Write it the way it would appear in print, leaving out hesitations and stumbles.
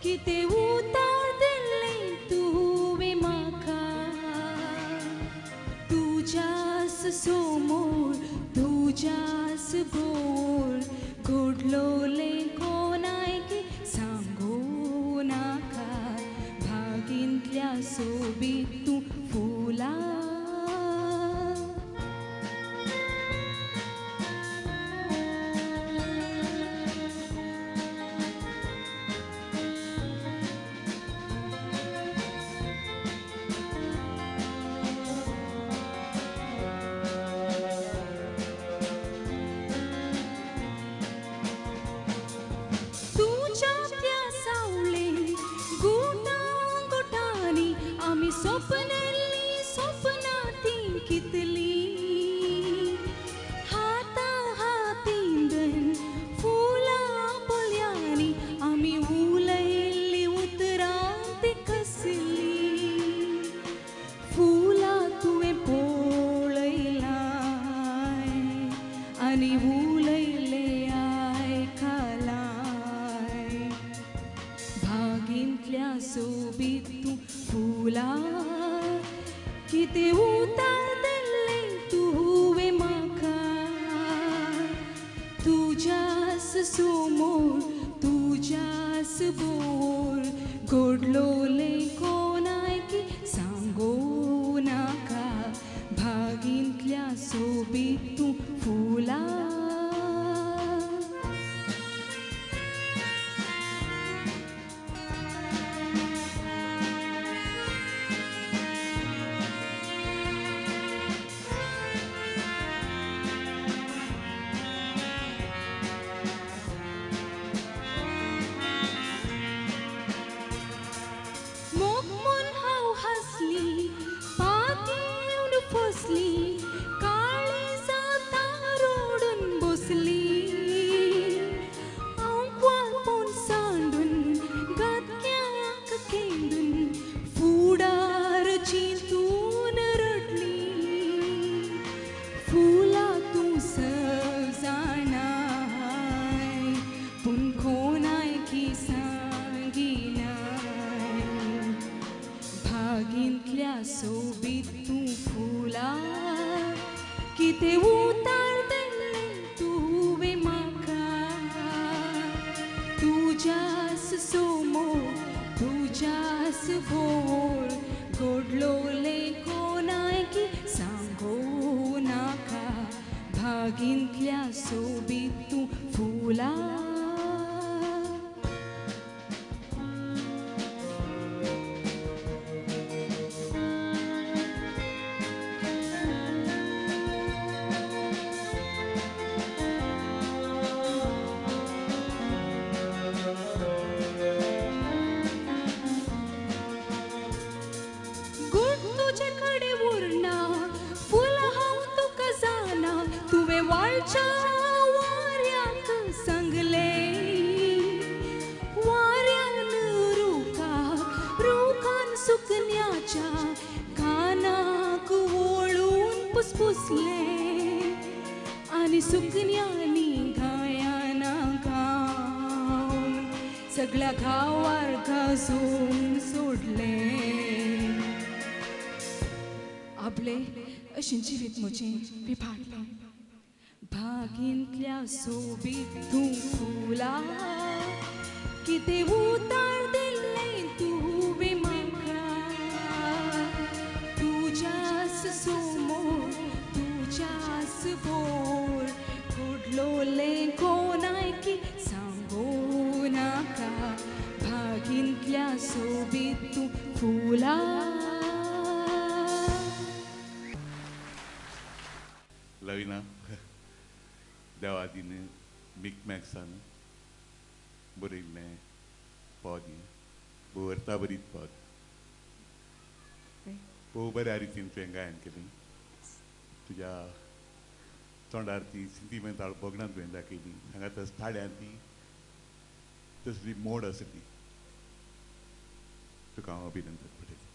कितें उतार दिल्ले तुवें म्हाका तुज्याच समोर तुज्याच भोंवळ घडलोलें कोणायक सांगू नाका भागींतल्या सोबीत तूं फुलां स्वप्नांतली स्वप्नां तीं कितलीं हातां हातींदन फुलां पळयांनी आमी उलयल्लीं उतरां तीं कसलीं फुलां तुवें पळयलां आनी उलयलें आयकलां भागींतल्या सोबीत तूं फुलां कितें उतार दिल्लें तुवें म्हाका तुज्याच समोर तुज्याच भोंवळ घडलोलें कोणायक सांगू नाका भागींतल्या सोबीत तूं फुलां फसली काळीजां तारोडून बसली आंकवाळपण सांडून गातक्याक खेळून फुडार चिंतून रडली फुलां तूं जाणाय पूण कोणायकी सांगिनाय भागींतल्या सोबीत तूं कितें उतार दिल्लें तुवें म्हाका तुज्याच समोर तुज्याच भोंवळ घडलोलें कोणायक सांगू नाका भागींतल्या सोबीत तूं फुलां वाळच्या वाऱ्याक सांगले वाऱ्यान रुखान सुकन्याच्या कानाक वळून पुसपुसले आनी सुकन्यांनी गायाना गावन सगळ्या गांवार गाजून सोडले आपले अशें जिवीत म्हजें पिपाडलें भागींतल्या सोबीत तूं फुलां कितें उतार दिल्लें तुवें म्हाका तुज्याच समोर तुज्याच भोंवळ घडलोलें कोणायक सांगू नाका भागींतल्या सोबीत तूं फुलां लविना देवादीन मिक मॅक्सान बरयल्लें पद बरता बरीत पद भोव बऱ्या रितीन तुवें गायन केलें तुज्या तोंडार ती सेंटिमेंटाळ बोगणां तुवें दाखयली हांगा तस थाळ्यांत ती तसली मोड आसली तुका हांव अभिनंदन पटयता.